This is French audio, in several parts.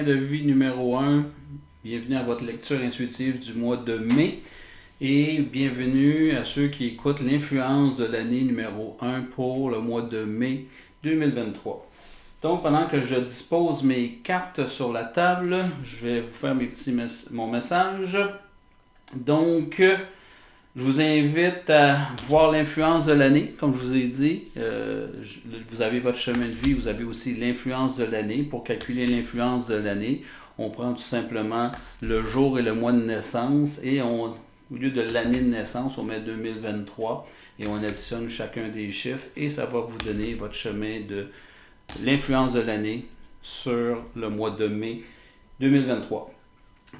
chemin de vie numéro 1. Bienvenue à votre lecture intuitive du mois de mai. Et bienvenue à ceux qui écoutent l'influence de l'année numéro 1 pour le mois de mai 2023. Donc, pendant que je dispose mes cartes sur la table, je vais vous faire mon message. Donc, je vous invite à voir l'influence de l'année, comme je vous ai dit. Vous avez votre chemin de vie, vous avez aussi l'influence de l'année. Pour calculer l'influence de l'année, on prend tout simplement le jour et le mois de naissance et au lieu de l'année de naissance, on met 2023 et on additionne chacun des chiffres et ça va vous donner votre chemin de l'influence de l'année sur le mois de mai 2023.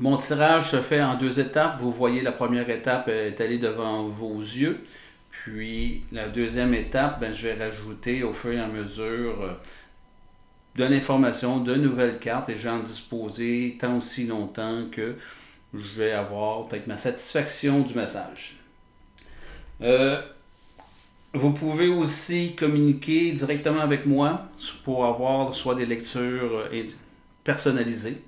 Mon tirage se fait en 2 étapes. Vous voyez, la première étape est allée devant vos yeux. Puis la deuxième étape, je vais rajouter au fur et à mesure de l'information, de nouvelles cartes et je vais en disposer tant aussi longtemps que je vais avoir peut-être ma satisfaction du message. Vous pouvez aussi communiquer directement avec moi pour avoir soit des lectures personnalisées.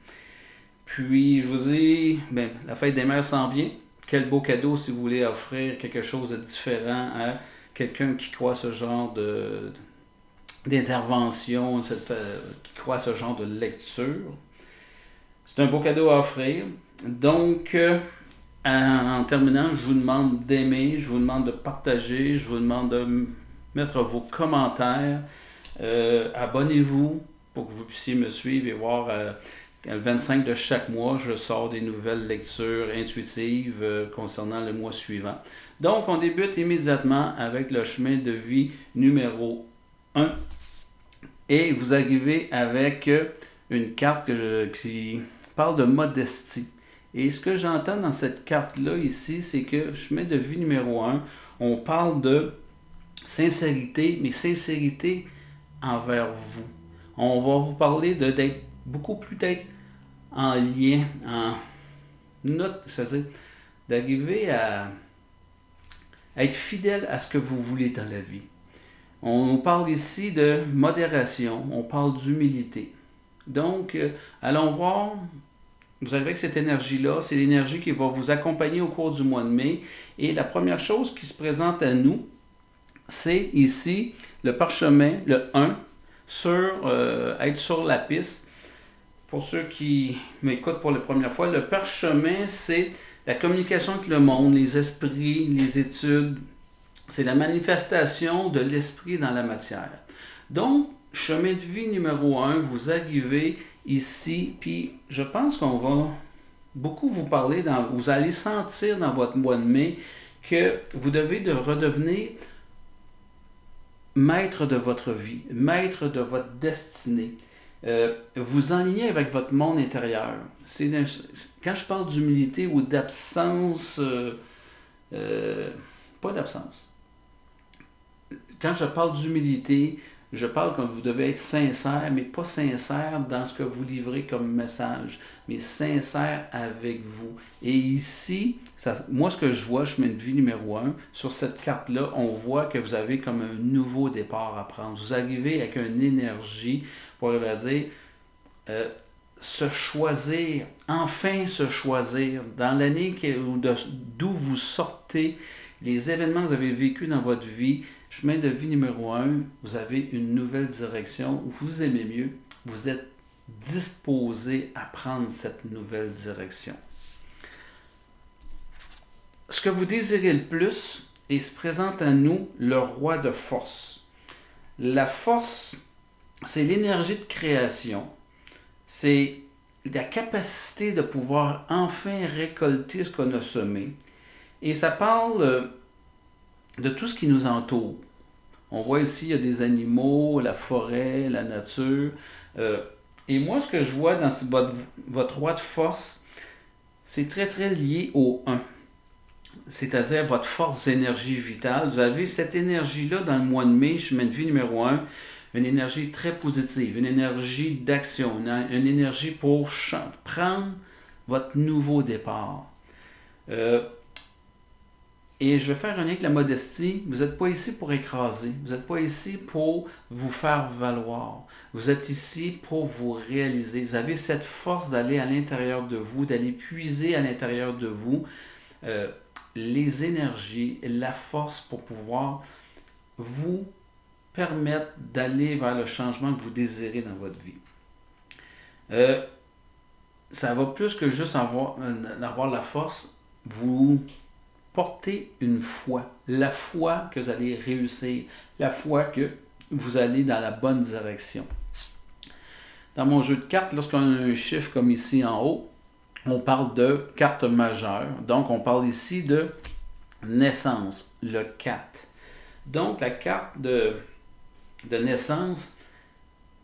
Puis, je vous dis, la fête des mères s'en vient. Quel beau cadeau si vous voulez offrir quelque chose de différent à quelqu'un qui croit ce genre d'intervention, qui croit ce genre de lecture. C'est un beau cadeau à offrir. Donc, en terminant, je vous demande d'aimer, je vous demande de partager, je vous demande de mettre vos commentaires. Abonnez-vous pour que vous puissiez me suivre et voir... le 25 de chaque mois, je sors des nouvelles lectures intuitives concernant le mois suivant. Donc, on débute immédiatement avec le chemin de vie numéro 1. Et vous arrivez avec une carte qui parle de modestie. Et ce que j'entends dans cette carte-là ici, c'est que chemin de vie numéro 1, on parle de sincérité, mais sincérité envers vous. On va vous parler d'être beaucoup plus en lien, en note, c'est-à-dire d'arriver à être fidèle à ce que vous voulez dans la vie. On parle ici de modération, on parle d'humilité. Donc, allons voir, vous arrivez avec cette énergie-là, c'est l'énergie qui va vous accompagner au cours du mois de mai. Et la première chose qui se présente à nous, c'est ici le parchemin, le 1, être sur la piste. Pour ceux qui m'écoutent pour la première fois, le parchemin, c'est la communication avec le monde, les esprits, les études. C'est la manifestation de l'esprit dans la matière. Donc, chemin de vie numéro 1, vous arrivez ici, puis je pense qu'on va beaucoup vous parler, vous allez sentir dans votre mois de mai que vous devez redevenir maître de votre vie, maître de votre destinée. Vous enlignez avec votre monde intérieur. Quand je parle d'humilité ou d'absence, pas d'absence. Quand je parle d'humilité, je parle comme vous devez être sincère, mais pas sincère dans ce que vous livrez comme message, mais sincère avec vous. Et ici, moi ce que je vois, chemin de vie numéro 1, sur cette carte-là, on voit que vous avez comme un nouveau départ à prendre. Vous arrivez avec une énergie pour dire se choisir, enfin se choisir, dans l'année d'où vous sortez, les événements que vous avez vécus dans votre vie, chemin de vie numéro 1, vous avez une nouvelle direction, vous aimez mieux, vous êtes disposé à prendre cette nouvelle direction. Ce que vous désirez le plus, et se présente à nous le roi de force. La force, c'est l'énergie de création, c'est la capacité de pouvoir enfin récolter ce qu'on a semé. Et ça parle de tout ce qui nous entoure. On voit ici, il y a des animaux, la forêt, la nature. Et moi, ce que je vois dans votre roi de force, c'est très, très lié au 1. C'est-à-dire votre force d'énergie vitale. Vous avez cette énergie-là dans le mois de mai, chemin de vie numéro 1, une énergie très positive, une énergie d'action, une énergie pour prendre votre nouveau départ. Et je vais faire un lien avec la modestie. Vous n'êtes pas ici pour écraser. Vous n'êtes pas ici pour vous faire valoir. Vous êtes ici pour vous réaliser. Vous avez cette force d'aller à l'intérieur de vous, d'aller puiser à l'intérieur de vous les énergies, la force pour pouvoir vous permettre d'aller vers le changement que vous désirez dans votre vie. Ça va plus que juste avoir la force. Vous portez une foi. La foi que vous allez réussir. La foi que vous allez dans la bonne direction. Dans mon jeu de cartes, lorsqu'on a un chiffre comme ici en haut, on parle de carte majeure. Donc, on parle ici de naissance, le 4. Donc, la carte de naissance,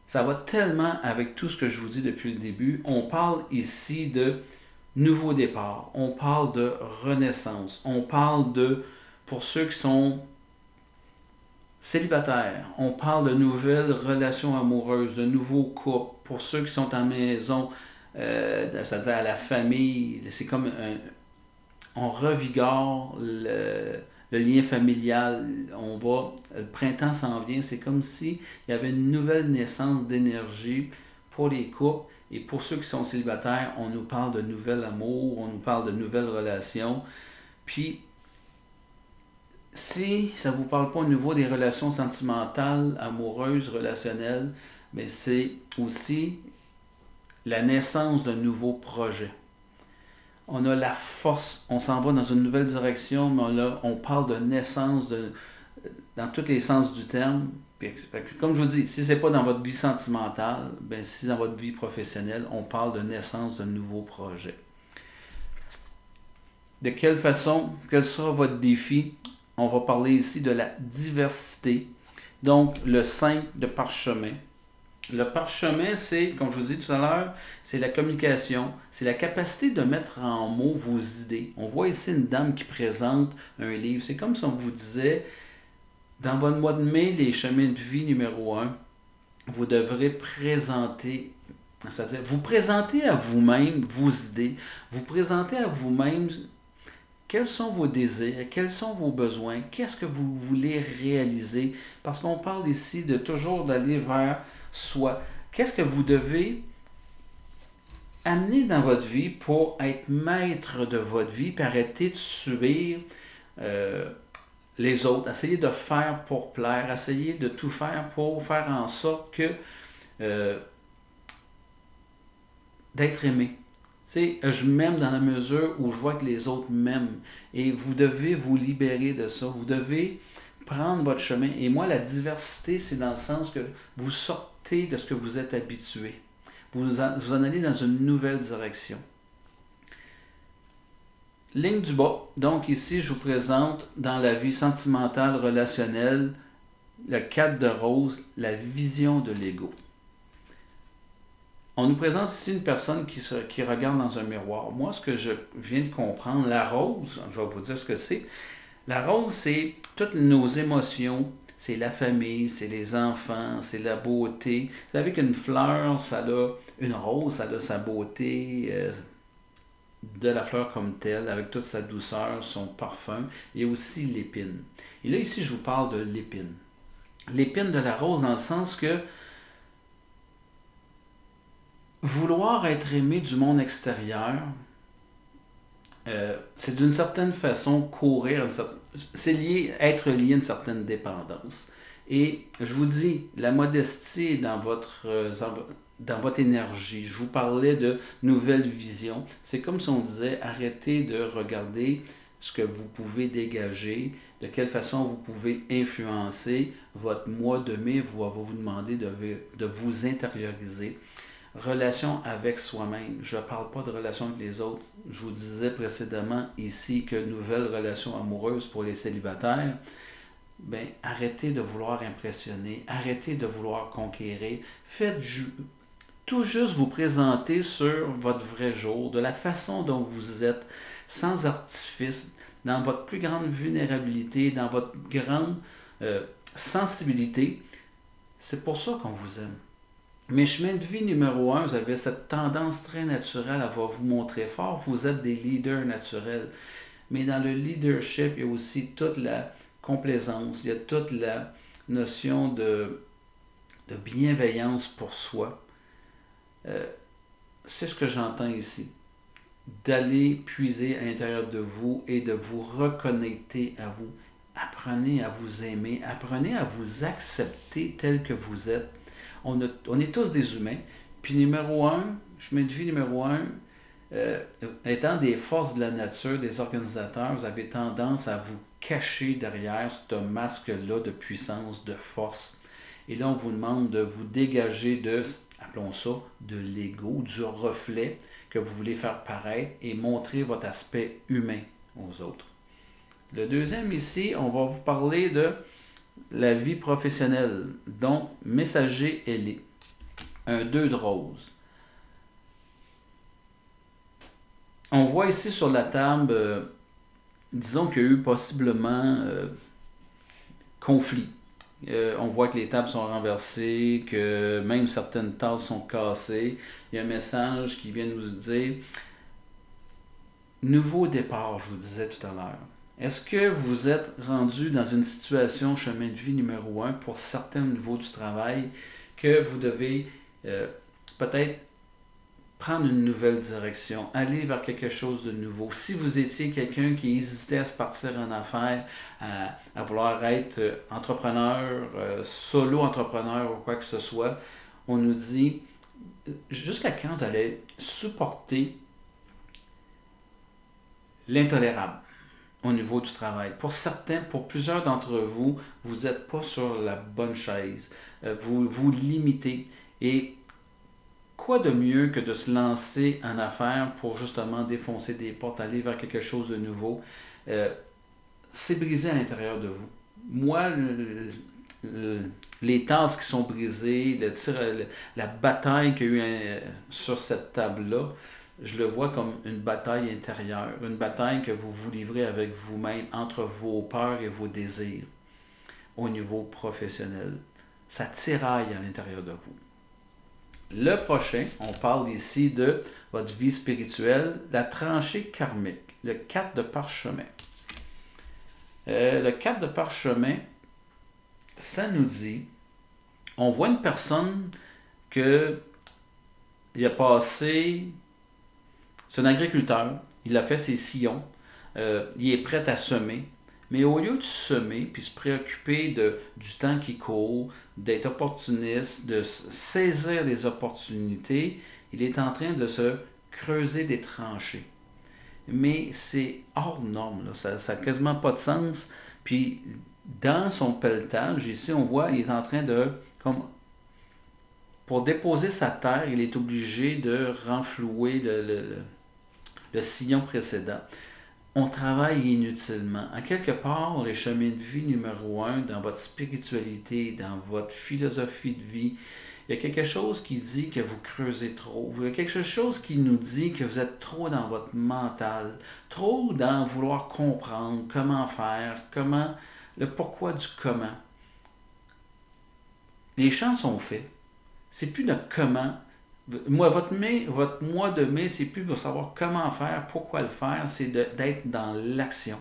ça va tellement avec tout ce que je vous dis depuis le début. On parle ici de nouveau départ. On parle de renaissance. On parle de, pour ceux qui sont célibataires, on parle de nouvelles relations amoureuses, de nouveaux couples. Pour ceux qui sont en maison, c'est-à-dire à la famille, c'est comme on revigore le lien familial. Le printemps s'en vient, c'est comme si il y avait une nouvelle naissance d'énergie pour les couples. Et pour ceux qui sont célibataires, on nous parle de nouvel amour, on nous parle de nouvelles relations. Puis, si ça ne vous parle pas au niveau des relations sentimentales, amoureuses, relationnelles, mais c'est aussi la naissance d'un nouveau projet. On a la force, on s'en va dans une nouvelle direction, mais là, on parle de naissance dans tous les sens du terme. Comme je vous dis, si ce n'est pas dans votre vie sentimentale, ben si dans votre vie professionnelle, on parle de naissance d'un nouveau projet. De quelle façon, quel sera votre défi? On va parler ici de la diversité. Donc, le 5 de parchemin. Le parchemin, c'est, comme je vous dis tout à l'heure, c'est la communication, c'est la capacité de mettre en mots vos idées. On voit ici une dame qui présente un livre. C'est comme si on vous disait, dans votre mois de mai, les chemins de vie numéro 1, vous devrez présenter, c'est-à-dire vous présenter à vous-même vos idées, vous présenter à vous-même quels sont vos désirs, quels sont vos besoins, qu'est-ce que vous voulez réaliser, parce qu'on parle ici de toujours d'aller vers soi. Qu'est-ce que vous devez amener dans votre vie pour être maître de votre vie, puis arrêter de subir les autres, essayer de faire pour plaire, essayer de tout faire pour faire en sorte que d'être aimé. Je m'aime dans la mesure où je vois que les autres m'aiment. Et vous devez vous libérer de ça. Vous devez prendre votre chemin. Et moi, la diversité, c'est dans le sens que vous sortez de ce que vous êtes habitué. Vous en allez dans une nouvelle direction. Ligne du bas. Donc ici, je vous présente dans la vie sentimentale, relationnelle, le 4 de rose, la vision de l'ego. On nous présente ici une personne qui regarde dans un miroir. Moi, ce que je viens de comprendre, la rose, je vais vous dire ce que c'est. La rose, c'est toutes nos émotions, c'est la famille, c'est les enfants, c'est la beauté. Vous savez qu'une fleur, une rose, ça a sa beauté de la fleur comme telle, avec toute sa douceur, son parfum, et aussi l'épine. Et là, ici, je vous parle de l'épine. L'épine de la rose dans le sens que vouloir être aimé du monde extérieur, c'est d'une certaine façon courir, c'est être lié à une certaine dépendance. Et je vous dis, la modestie dans votre énergie. Je vous parlais de nouvelles visions. C'est comme si on disait, arrêtez de regarder ce que vous pouvez dégager, de quelle façon vous pouvez influencer. Votre mois de mai va vous demander de vous intérioriser. Relation avec soi-même. Je ne parle pas de relation avec les autres. Je vous disais précédemment ici que nouvelle relation amoureuse pour les célibataires. Ben, arrêtez de vouloir impressionner, arrêtez de vouloir conquérir. Faites tout juste vous présenter sur votre vrai jour, de la façon dont vous êtes, sans artifice, dans votre plus grande vulnérabilité, dans votre grande sensibilité. C'est pour ça qu'on vous aime. Mes chemins de vie numéro 1, vous avez cette tendance très naturelle à vous montrer fort. Vous êtes des leaders naturels. Mais dans le leadership, il y a aussi toute la complaisance, il y a toute la notion de bienveillance pour soi. C'est ce que j'entends ici. D'aller puiser à l'intérieur de vous et de vous reconnecter à vous. Apprenez à vous aimer, apprenez à vous accepter tel que vous êtes. On est tous des humains. Puis numéro un, chemin de vie numéro un, étant des forces de la nature, des organisateurs, vous avez tendance à vous cacher derrière ce masque-là de puissance, de force. Et là, on vous demande de vous dégager de, appelons ça, de l'ego, du reflet que vous voulez faire paraître et montrer votre aspect humain aux autres. Le deuxième ici, on va vous parler de la vie professionnelle. Donc, messager ailé. Un 2 de rose. On voit ici sur la table, disons qu'il y a eu possiblement conflit. On voit que les tables sont renversées, que même certaines tasses sont cassées. Il y a un message qui vient nous dire « Nouveau départ », je vous disais tout à l'heure. Est-ce que vous êtes rendu dans une situation chemin de vie numéro un pour certains au niveau du travail que vous devez peut-être prendre une nouvelle direction, aller vers quelque chose de nouveau. Si vous étiez quelqu'un qui hésitait à se partir en affaires, à vouloir être entrepreneur, solo-entrepreneur ou quoi que ce soit, on nous dit jusqu'à quand vous allez supporter l'intolérable au niveau du travail. Pour certains, pour plusieurs d'entre vous, vous n'êtes pas sur la bonne chaise. Vous vous limitez. Et quoi de mieux que de se lancer en affaires pour justement défoncer des portes, aller vers quelque chose de nouveau? C'est brisé à l'intérieur de vous. Moi, les tasses qui sont brisées, la bataille qu'il y a eu sur cette table-là, je le vois comme une bataille intérieure, une bataille que vous vous livrez avec vous-même entre vos peurs et vos désirs au niveau professionnel. Ça tiraille à l'intérieur de vous. Le prochain, on parle ici de votre vie spirituelle, la tranchée karmique, le 4 de parchemin. Le 4 de parchemin, ça nous dit, on voit une personne que il a passé, c'est un agriculteur, il a fait ses sillons, il est prêt à semer, mais au lieu de semer puis se préoccuper du temps qui court, d'être opportuniste, de saisir des opportunités, il est en train de se creuser des tranchées. Mais c'est hors norme, là. Ça n'a quasiment pas de sens. Puis dans son pelletage, ici on voit, il est en train de, comme pour déposer sa terre, il est obligé de renflouer le sillon précédent. On travaille inutilement. En quelque part, les chemins de vie numéro un, dans votre spiritualité, dans votre philosophie de vie, il y a quelque chose qui dit que vous creusez trop. Il y a quelque chose qui nous dit que vous êtes trop dans votre mental, trop dans vouloir comprendre comment faire, le pourquoi du comment. Les champs sont faits. C'est plus de comment. Votre mois de mai, c'est plus pour savoir comment faire, pourquoi le faire, c'est d'être dans l'action.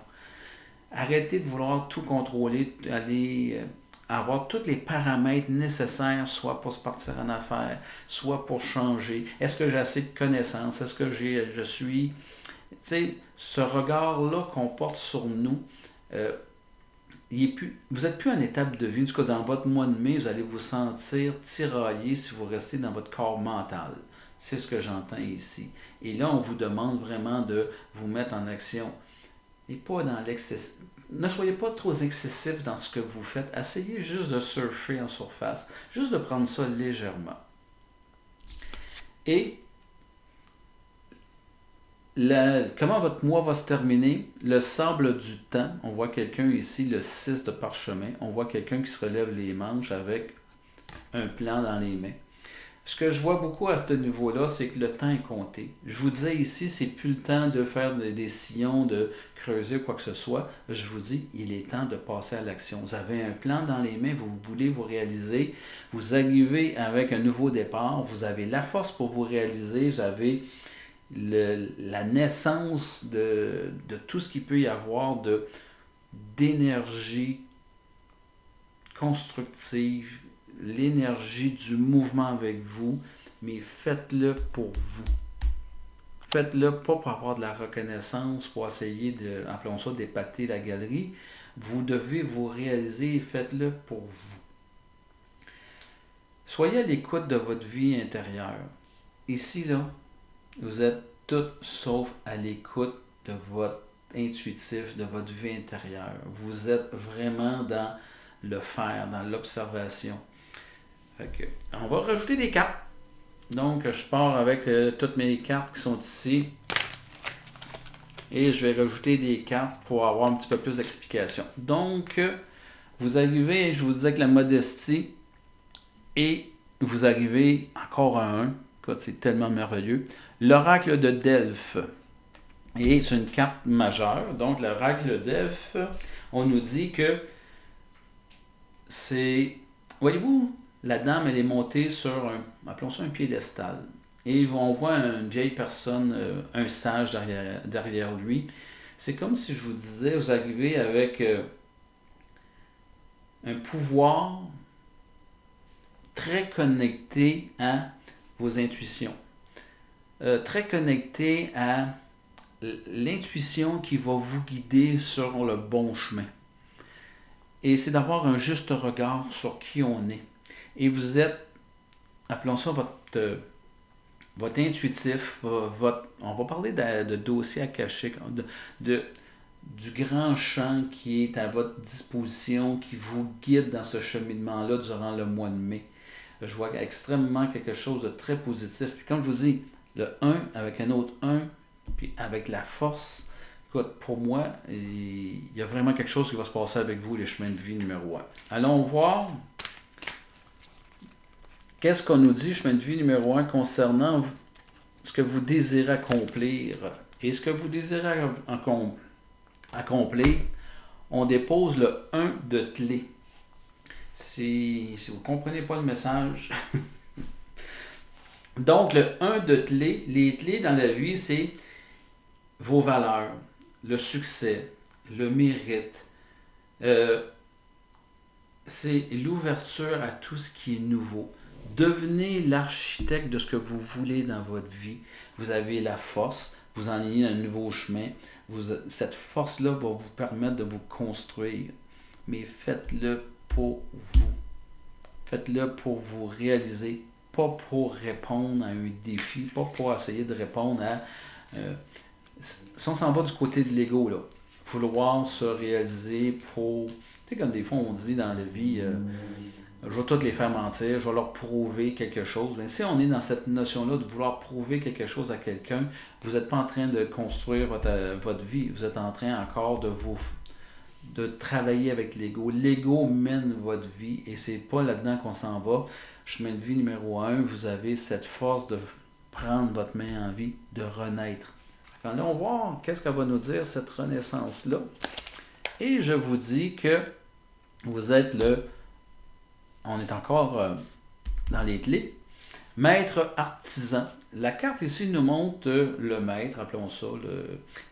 Arrêtez de vouloir tout contrôler, aller avoir tous les paramètres nécessaires, soit pour se partir en affaires, soit pour changer. Est-ce que j'ai assez de connaissances? Est-ce que je suis... Tu sais, ce regard-là qu'on porte sur nous, vous n'êtes plus en étape de vie. En tout cas, dans votre mois de mai, vous allez vous sentir tiraillé si vous restez dans votre corps mental. C'est ce que j'entends ici. Et là, on vous demande vraiment de vous mettre en action. Et pas dans l'excès. Ne soyez pas trop excessif dans ce que vous faites. Essayez juste de surfer en surface. Juste de prendre ça légèrement. Et comment votre mois va se terminer? Le sable du temps. On voit quelqu'un ici, le 6 de parchemin. On voit quelqu'un qui se relève les manches avec un plan dans les mains. Ce que je vois beaucoup à ce niveau-là, c'est que le temps est compté. Je vous disais ici, c'est plus le temps de faire des sillons, de creuser ou quoi que ce soit. Je vous dis, il est temps de passer à l'action. Vous avez un plan dans les mains, vous voulez vous réaliser. Vous arrivez avec un nouveau départ. Vous avez la force pour vous réaliser. Vous avez la naissance de tout ce qu'il peut y avoir d'énergie constructive, l'énergie du mouvement avec vous, mais faites-le pour vous. Faites-le pas pour avoir de la reconnaissance, pour essayer de, appelons ça, d'épater la galerie. Vous devez vous réaliser et faites-le pour vous. Soyez à l'écoute de votre vie intérieure. Ici, là, vous êtes tout sauf à l'écoute de votre intuitif, de votre vie intérieure. Vous êtes vraiment dans le faire, dans l'observation. On va rajouter des cartes. Donc, je pars avec toutes mes cartes qui sont ici. Et je vais rajouter des cartes pour avoir un petit peu plus d'explication. Donc, vous arrivez, je vous disais que la modestie, et vous arrivez encore à un. Écoute, c'est tellement merveilleux. L'oracle de Delphes. Et c'est une carte majeure. Donc, l'oracle de Delphes, on nous dit que c'est... Voyez-vous, la dame, elle est montée sur appelons ça un piédestal. Et on voit une vieille personne, un sage derrière lui. C'est comme si je vous disais, vous arrivez avec un pouvoir très connecté à vos intuitions. Très connecté à l'intuition qui va vous guider sur le bon chemin. Et c'est d'avoir un juste regard sur qui on est. Et vous êtes, appelons ça votre intuitif, on va parler de dossier akashique, du grand champ qui est à votre disposition, qui vous guide dans ce cheminement-là durant le mois de mai. Je vois extrêmement quelque chose de très positif. Puis comme je vous dis, le 1 avec un autre 1, puis avec la force, écoute, pour moi, il y a vraiment quelque chose qui va se passer avec vous, les chemins de vie numéro 1. Allons voir. Qu'est-ce qu'on nous dit, chemin de vie numéro 1, concernant ce que vous désirez accomplir? Et ce que vous désirez accomplir, on dépose le 1 de clé. Si vous ne comprenez pas le message. Donc, le 1 de clé, les clés dans la vie, c'est vos valeurs, le succès, le mérite. C'est l'ouverture à tout ce qui est nouveau. Devenez l'architecte de ce que vous voulez dans votre vie. Vous avez la force, vous enlignez un nouveau chemin. Cette force-là va vous permettre de vous construire. Mais faites-le pour vous. Faites-le pour vous réaliser, pas pour répondre à un défi, pas pour essayer de répondre à... si on s'en va du côté de l'ego, là, vouloir se réaliser pour... Tu sais, comme des fois on dit dans la vie... je vais toutes les faire mentir, je vais leur prouver quelque chose. Mais si on est dans cette notion-là de vouloir prouver quelque chose à quelqu'un, vous n'êtes pas en train de construire votre vie, vous êtes en train encore de travailler avec l'ego. L'ego mène votre vie et c'est pas là-dedans qu'on s'en va. Chemin de vie numéro 1, vous avez cette force de prendre votre main en vie, de renaître. Allons voir qu'est-ce qu'elle va nous dire, cette renaissance-là. Et je vous dis que vous êtes on est encore dans les clés. Maître artisan. La carte ici nous montre le maître, appelons ça,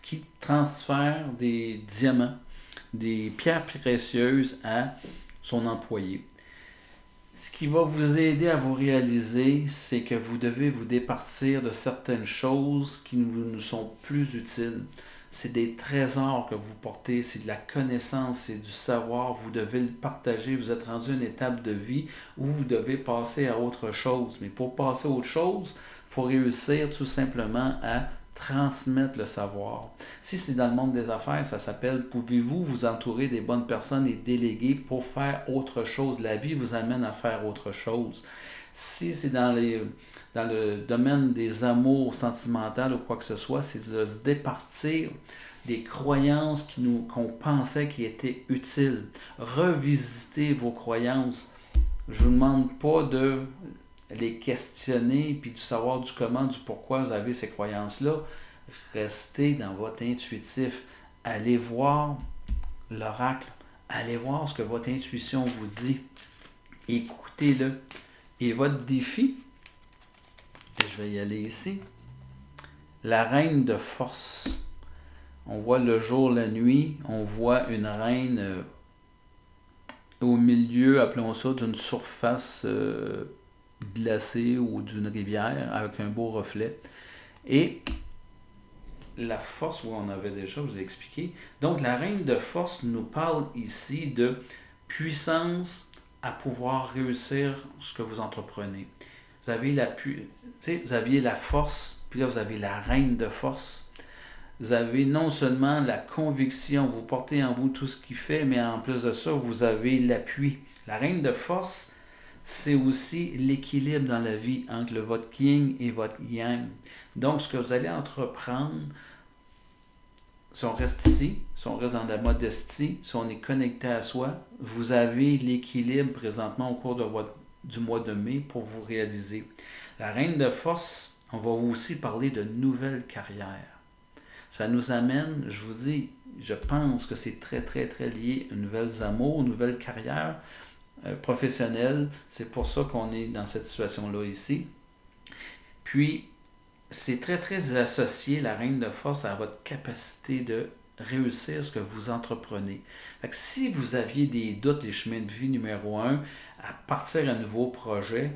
qui transfère des diamants, des pierres précieuses à son employé. Ce qui va vous aider à vous réaliser, c'est que vous devez vous départir de certaines choses qui ne vous sont plus utiles. C'est des trésors que vous portez, c'est de la connaissance, c'est du savoir, vous devez le partager, vous êtes rendu à une étape de vie où vous devez passer à autre chose. Mais pour passer à autre chose, il faut réussir tout simplement à transmettre le savoir. Si c'est dans le monde des affaires, ça s'appelle « Pouvez-vous vous entourer des bonnes personnes et déléguer pour faire autre chose? » La vie vous amène à faire autre chose. Si c'est dans le domaine des amours sentimentaux ou quoi que ce soit, c'est de se départir des croyances qu'on pensait qui étaient utiles. Revisiter vos croyances. Je ne vous demande pas de les questionner puis de savoir du comment, du pourquoi vous avez ces croyances-là. Restez dans votre intuitif. Allez voir l'oracle. Allez voir ce que votre intuition vous dit. Écoutez-le. Et votre défi, et je vais y aller ici, la reine de force. On voit le jour, la nuit, on voit une reine au milieu, appelons ça, d'une surface glacée ou d'une rivière avec un beau reflet. Et la force, où on avait déjà, je vous ai expliqué. Donc, la reine de force nous parle ici de puissance à pouvoir réussir ce que vous entreprenez. Vous avez vous aviez la force, puis là, vous avez la reine de force. Vous avez non seulement la conviction, vous portez en vous tout ce qu'il fait, mais en plus de ça, vous avez l'appui. La reine de force, c'est aussi l'équilibre dans la vie entre votre yin et votre yang. Donc, ce que vous allez entreprendre, si on reste ici, si on reste dans la modestie, si on est connecté à soi, vous avez l'équilibre présentement au cours du mois de mai pour vous réaliser. La reine de force, on va aussi parler de nouvelles carrières. Ça nous amène, je vous dis, je pense que c'est très, très, très lié aux nouvelles amours, aux nouvelles carrières professionnelles. C'est pour ça qu'on est dans cette situation-là ici. Puis, c'est très, très associé, la reine de force, à votre capacité de réussir ce que vous entreprenez. Fait que si vous aviez des doutes, les chemins de vie numéro 1, à partir un nouveau projet,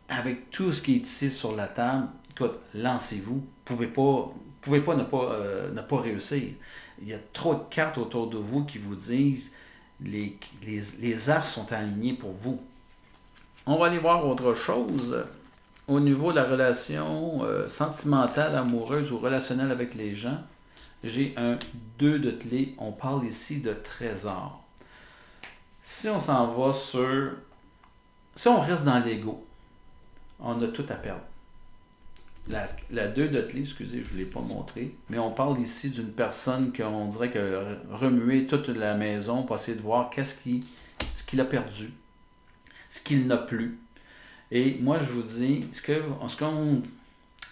avec tout ce qui est ici sur la table, écoute, lancez-vous. Vous ne pouvez pas ne pas réussir. Il y a trop de cartes autour de vous qui vous disent les as sont alignés pour vous. On va aller voir autre chose. Au niveau de la relation sentimentale, amoureuse ou relationnelle avec les gens, j'ai un 2 de clé. On parle ici de trésor. Si on s'en va sur... Si on reste dans l'ego, on a tout à perdre. La 2 de clé, excusez, je ne l'ai pas montré, mais on parle ici d'une personne qu'on dirait que remuer toute la maison pour essayer de voir ce qu'il a perdu, ce qu'il n'a plus. Et moi, je vous dis,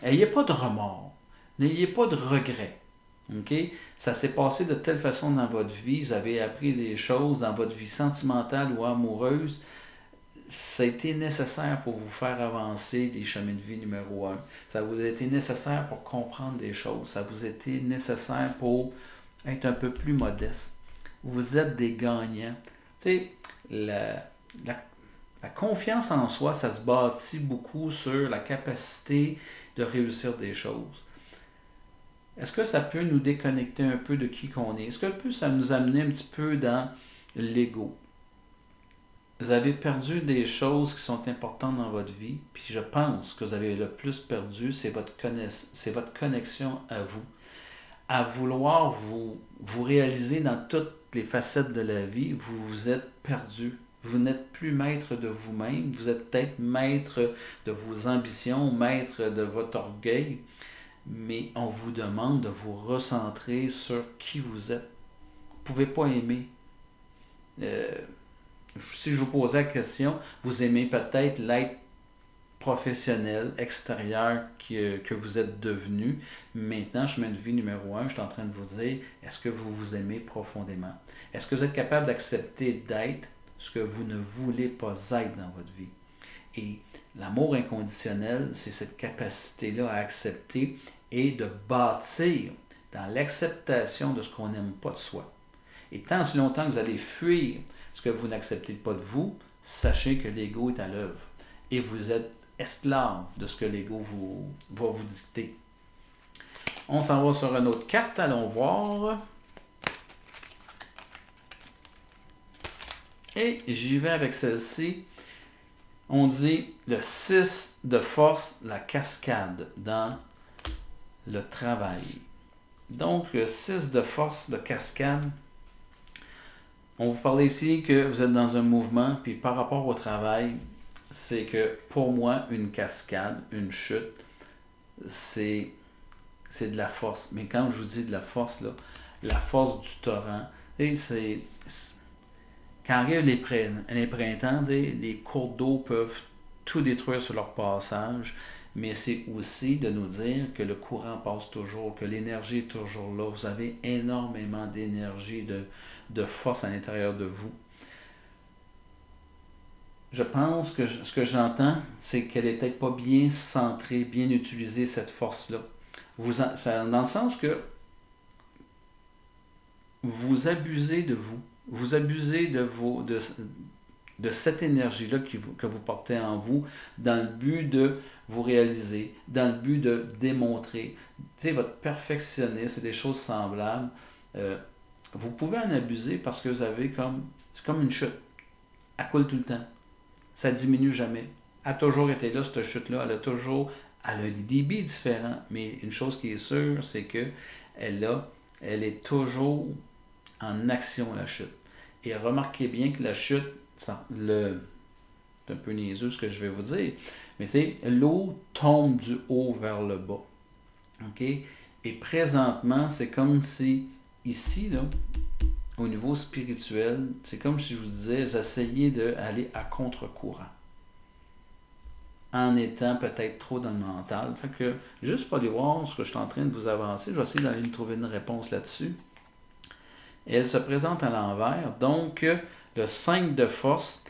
n'ayez pas de remords, n'ayez pas de regrets. Okay? Ça s'est passé de telle façon dans votre vie, vous avez appris des choses dans votre vie sentimentale ou amoureuse. Ça a été nécessaire pour vous faire avancer des chemins de vie numéro 1. Ça vous a été nécessaire pour comprendre des choses. Ça vous a été nécessaire pour être un peu plus modeste. Vous êtes des gagnants. Tu sais, la confiance en soi, ça se bâtit beaucoup sur la capacité de réussir des choses. Est-ce que ça peut nous déconnecter un peu de qui qu'on est? Est-ce que ça nous amener un petit peu dans l'ego? Vous avez perdu des choses qui sont importantes dans votre vie, puis je pense que vous avez le plus perdu, c'est votre connexion à vous. À vouloir vous réaliser dans toutes les facettes de la vie, vous vous êtes perdu. Vous n'êtes plus maître de vous-même, vous êtes peut-être maître de vos ambitions, maître de votre orgueil, mais on vous demande de vous recentrer sur qui vous êtes. Vous ne pouvez pas aimer. Si je vous posais la question, vous aimez peut-être l'être professionnel, extérieur que vous êtes devenu. Maintenant, chemin de vie numéro 1, je suis en train de vous dire, est-ce que vous vous aimez profondément? Est-ce que vous êtes capable d'accepter d'être ce que vous ne voulez pas être dans votre vie? Et l'amour inconditionnel, c'est cette capacité-là à accepter et de bâtir dans l'acceptation de ce qu'on n'aime pas de soi. Et tant si longtemps que vous allez fuir ce que vous n'acceptez pas de vous, sachez que l'ego est à l'œuvre. Et vous êtes esclave de ce que l'ego va vous dicter. On s'en va sur une autre carte, allons voir. Et j'y vais avec celle-ci. On dit le 6 de force, la cascade dans le travail. Donc, le 6 de force, de cascade. On vous parlait ici que vous êtes dans un mouvement, puis par rapport au travail, c'est que pour moi, une cascade, une chute, c'est de la force. Mais quand je vous dis de la force, là, la force du torrent, quand arrivent les printemps, les cours d'eau peuvent tout détruire sur leur passage, mais c'est aussi de nous dire que le courant passe toujours, que l'énergie est toujours là. Vous avez énormément d'énergie, de force à l'intérieur de vous. Je pense que ce que j'entends, c'est qu'elle n'est peut-être pas bien centrée, bien utilisée, cette force-là. Dans le sens que vous abusez de vous. Vous abusez de cette énergie-là que vous portez en vous dans le but de vous réaliser, dans le but de démontrer. Tu sais, votre perfectionnisme et des choses semblables, vous pouvez en abuser parce que c'est comme une chute. Elle coule tout le temps. Ça diminue jamais. Elle a toujours été là, cette chute-là. Elle a des débits différents. Mais une chose qui est sûre, c'est que elle est toujours en action, la chute. Et remarquez bien que la chute, c'est un peu niaiseux ce que je vais vous dire, mais c'est l'eau tombe du haut vers le bas. OK? Et présentement, c'est comme si, ici, là, au niveau spirituel, c'est comme si je vous disais, j'essayais d'aller à contre-courant. En étant peut-être trop dans le mental. Fait que, juste pour aller voir ce que je suis en train de vous avancer, je vais essayer d'aller trouver une réponse là-dessus. Et elle se présente à l'envers. Donc, le 5 de force,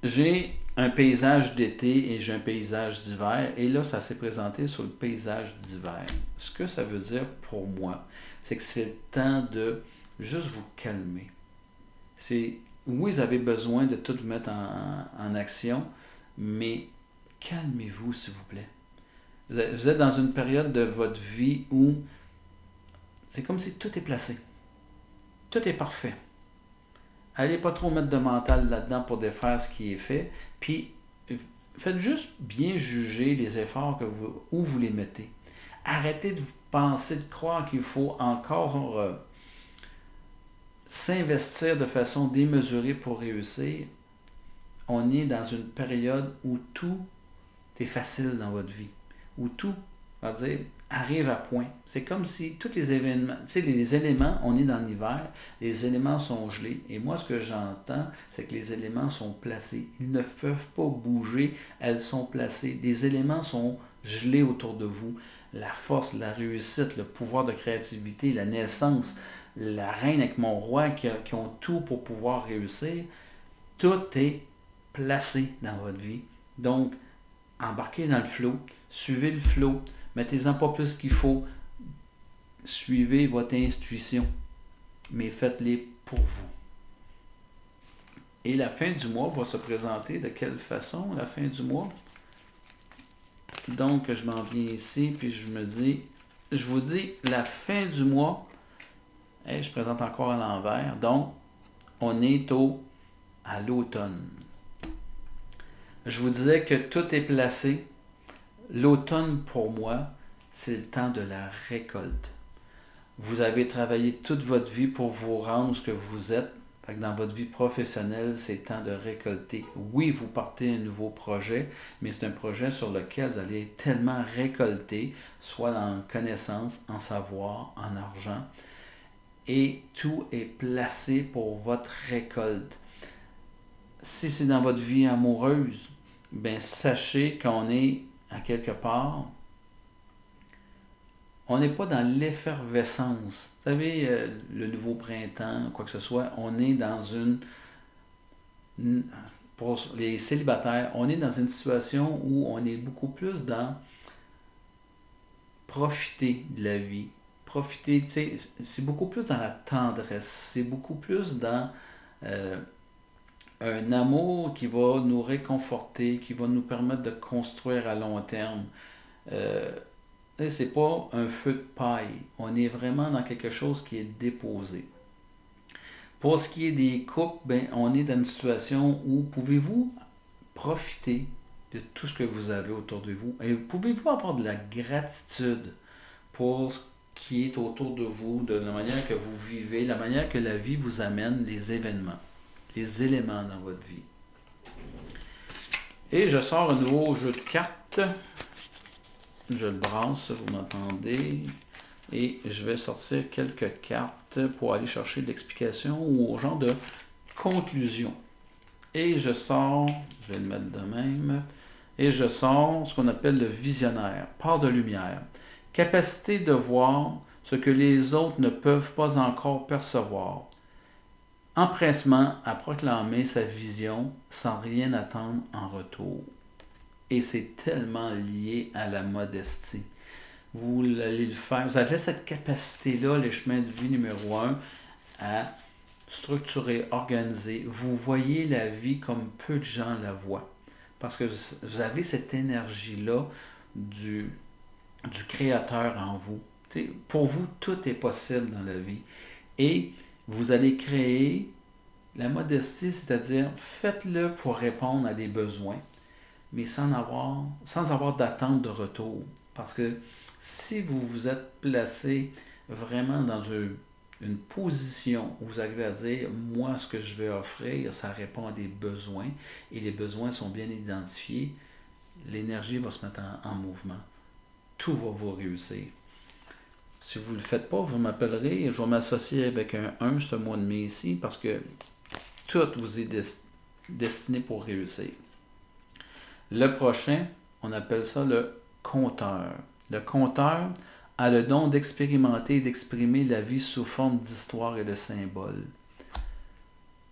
j'ai un paysage d'été et j'ai un paysage d'hiver. Et là, ça s'est présenté sur le paysage d'hiver. Ce que ça veut dire pour moi, c'est que c'est le temps de juste vous calmer. Oui, vous avez besoin de tout vous mettre en action, mais calmez-vous, s'il vous plaît. Vous êtes dans une période de votre vie où c'est comme si tout est placé. Tout est parfait. Allez pas trop mettre de mental là-dedans pour défaire ce qui est fait. Puis, faites juste bien juger les efforts où vous les mettez. Arrêtez de penser, de croire qu'il faut encore s'investir de façon démesurée pour réussir. On est dans une période où tout est facile dans votre vie. Où tout, on va dire, arrive à point. C'est comme si tous les événements, tu sais, les éléments, on est dans l'hiver, les éléments sont gelés. Et moi, ce que j'entends, c'est que les éléments sont placés. Ils ne peuvent pas bouger, elles sont placées. Les éléments sont gelés autour de vous. La force, la réussite, le pouvoir de créativité, la naissance, la reine avec mon roi qui ont tout pour pouvoir réussir, tout est placé dans votre vie. Donc, embarquez dans le flow, suivez le flow, mettez-en pas plus qu'il faut, suivez votre intuition, mais faites-les pour vous. Et la fin du mois va se présenter de quelle façon, la fin du mois? Donc, je m'en viens ici, puis je vous dis, la fin du mois, je présente encore à l'envers, donc, on est à l'automne. Je vous disais que tout est placé. L'automne, pour moi, c'est le temps de la récolte. Vous avez travaillé toute votre vie pour vous rendre ce que vous êtes. Fait que dans votre vie professionnelle, c'est temps de récolter. Oui, vous partez un nouveau projet, mais c'est un projet sur lequel vous allez tellement récolter, soit en connaissance, en savoir, en argent. Et tout est placé pour votre récolte. Si c'est dans votre vie amoureuse, ben sachez qu'on est à quelque part, on n'est pas dans l'effervescence. Vous savez, le nouveau printemps, quoi que ce soit, on est dans pour les célibataires, on est dans une situation où on est beaucoup plus dans profiter de la vie. Profiter, tu sais, c'est beaucoup plus dans la tendresse, c'est beaucoup plus dans un amour qui va nous réconforter, qui va nous permettre de construire à long terme. C'est pas un feu de paille. On est vraiment dans quelque chose qui est déposé. Pour ce qui est des couples, ben, on est dans une situation où pouvez-vous profiter de tout ce que vous avez autour de vous et pouvez-vous avoir de la gratitude pour ce qui est autour de vous, de la manière que vous vivez, la manière que la vie vous amène, les événements, les éléments dans votre vie. Et je sors un nouveau jeu de cartes. Je le brasse, vous m'entendez. Et je vais sortir quelques cartes pour aller chercher de l'explication ou au genre de conclusion. Et je sors, je vais le mettre de même, et je sors ce qu'on appelle le visionnaire, part de lumière. Capacité de voir ce que les autres ne peuvent pas encore percevoir. Empressement à proclamer sa vision sans rien attendre en retour. Et c'est tellement lié à la modestie. vous allez le faire. Vous avez cette capacité-là, le chemin de vie numéro 1, à structurer, organiser. Vous voyez la vie comme peu de gens la voient. Parce que vous avez cette énergie-là du Créateur en vous. T'sais, pour vous, tout est possible dans la vie. Et vous allez créer la modestie, c'est-à-dire faites-le pour répondre à des besoins, mais sans avoir d'attente de retour. Parce que si vous vous êtes placé vraiment dans une position où vous arrivez à dire, moi, ce que je vais offrir, ça répond à des besoins, et les besoins sont bien identifiés, l'énergie va se mettre en mouvement. Tout va vous réussir. Si vous ne le faites pas, vous m'appellerez et je vais m'associer avec un 1 ce mois de mai ici, parce que tout vous est destiné pour réussir. Le prochain, on appelle ça le compteur. Le compteur a le don d'expérimenter et d'exprimer la vie sous forme d'histoire et de symboles.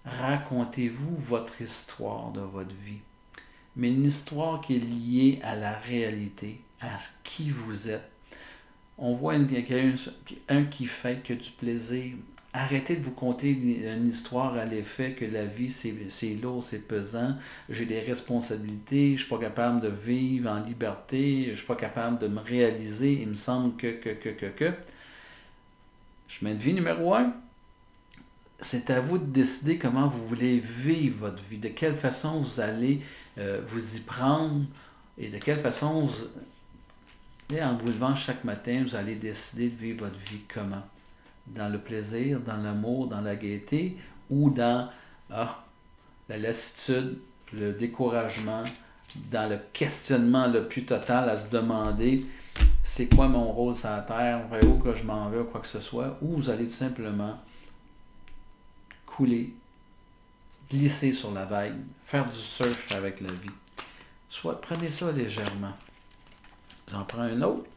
Racontez-vous votre histoire de votre vie, mais une histoire qui est liée à la réalité, à qui vous êtes. On voit un qui fait que du plaisir. Arrêtez de vous conter une histoire à l'effet que la vie, c'est lourd, c'est pesant, j'ai des responsabilités, je ne suis pas capable de vivre en liberté, je ne suis pas capable de me réaliser, il me semble que. Chemin de vie numéro 1, c'est à vous de décider comment vous voulez vivre votre vie, de quelle façon vous allez vous y prendre et de quelle façon, en vous levant chaque matin, vous allez décider de vivre votre vie comment? Dans le plaisir, dans l'amour, dans la gaieté, ou dans la lassitude, le découragement, dans le questionnement le plus total à se demander c'est quoi mon rôle sur la terre, vers où que je m'en vais, ou quoi que ce soit, ou vous allez tout simplement couler, glisser sur la vague, faire du surf avec la vie. Soit prenez ça légèrement. J'en prends un autre.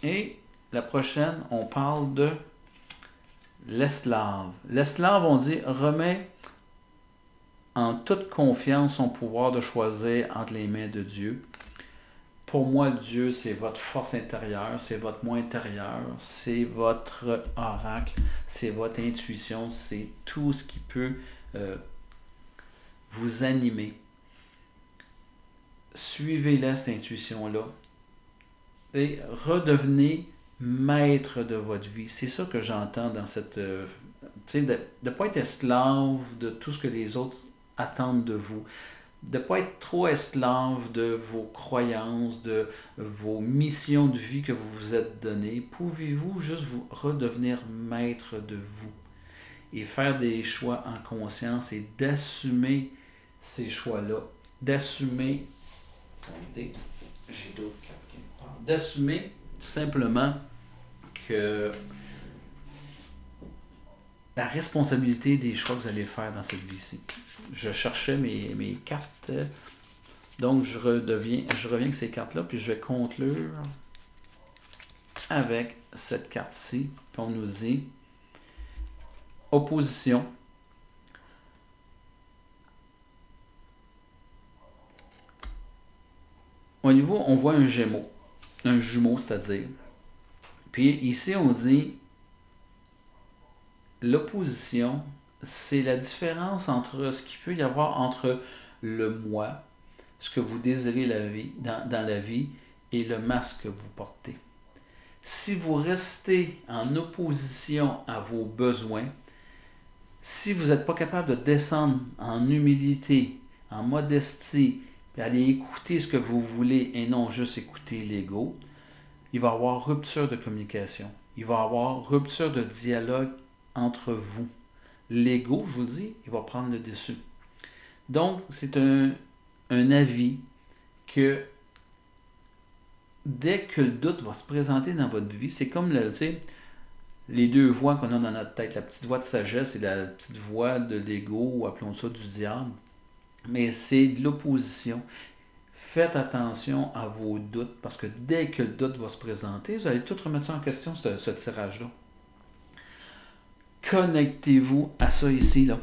Et la prochaine, on parle de l'esclave. L'esclave, on dit, remet en toute confiance son pouvoir de choisir entre les mains de Dieu. Pour moi, Dieu, c'est votre force intérieure, c'est votre moi intérieur, c'est votre oracle, c'est votre intuition, c'est tout ce qui peut vous animer. Suivez-la, cette intuition-là, et redevenez maître de votre vie. C'est ça que j'entends dans cette... de ne pas être esclave de tout ce que les autres attendent de vous. De ne pas être trop esclave de vos croyances, de vos missions de vie que vous vous êtes données. Pouvez-vous juste vous redevenir maître de vous et faire des choix en conscience et d'assumer ces choix-là. D'assumer... J'ai d'autres cartes qui me parlent. D'assumer tout simplement que la responsabilité des choix que vous allez faire dans cette vie-ci. Je cherchais mes cartes, donc je reviens avec ces cartes-là, puis je vais conclure avec cette carte-ci. Puis on nous dit opposition. Au niveau, on voit un jumeau, c'est-à-dire. Puis ici, on dit l'opposition, c'est la différence entre ce qu'il peut y avoir entre le moi, ce que vous désirez dans la vie, et le masque que vous portez. Si vous restez en opposition à vos besoins, si vous n'êtes pas capable de descendre en humilité, en modestie, puis aller écouter ce que vous voulez et non juste écouter l'ego, il va y avoir rupture de communication. Il va y avoir rupture de dialogue entre vous. L'ego, je vous le dis, il va prendre le dessus. Donc, c'est un avis que dès que le doute va se présenter dans votre vie, c'est comme les deux voix qu'on a dans notre tête, la petite voix de sagesse et la petite voix de l'ego, ou appelons ça du diable. Mais c'est de l'opposition. Faites attention à vos doutes, parce que dès que le doute va se présenter, vous allez tout remettre ça en question, ce tirage-là. Connectez-vous à ça ici, là.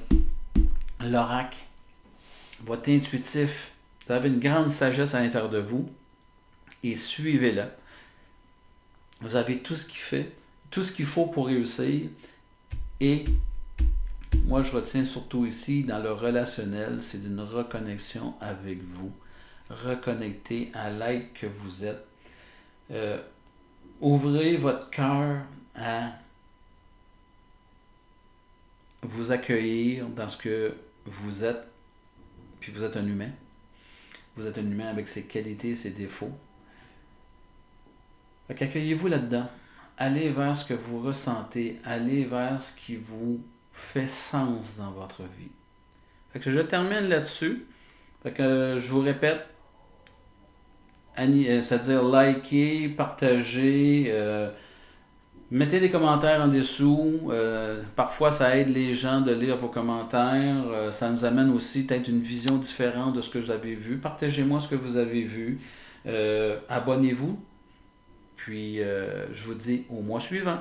L'oracle, votre intuitif. Vous avez une grande sagesse à l'intérieur de vous. et suivez-la. Vous avez tout ce qu'il faut pour réussir. Et moi, je retiens surtout ici, dans le relationnel, c'est une reconnexion avec vous. Reconnecter à l'être que vous êtes. Ouvrez votre cœur à vous accueillir dans ce que vous êtes, puis vous êtes un humain. Vous êtes un humain avec ses qualités et ses défauts. Accueillez-vous là-dedans. Allez vers ce que vous ressentez. Allez vers ce qui vous fait sens dans votre vie. Fait que je termine là-dessus. Fait que je vous répète, c'est-à-dire liker, partager, mettez des commentaires en dessous. Parfois, ça aide les gens de lire vos commentaires. Ça nous amène aussi peut-être une vision différente de ce que vous avez vu. Partagez-moi ce que vous avez vu. Abonnez-vous. Puis, je vous dis au mois suivant.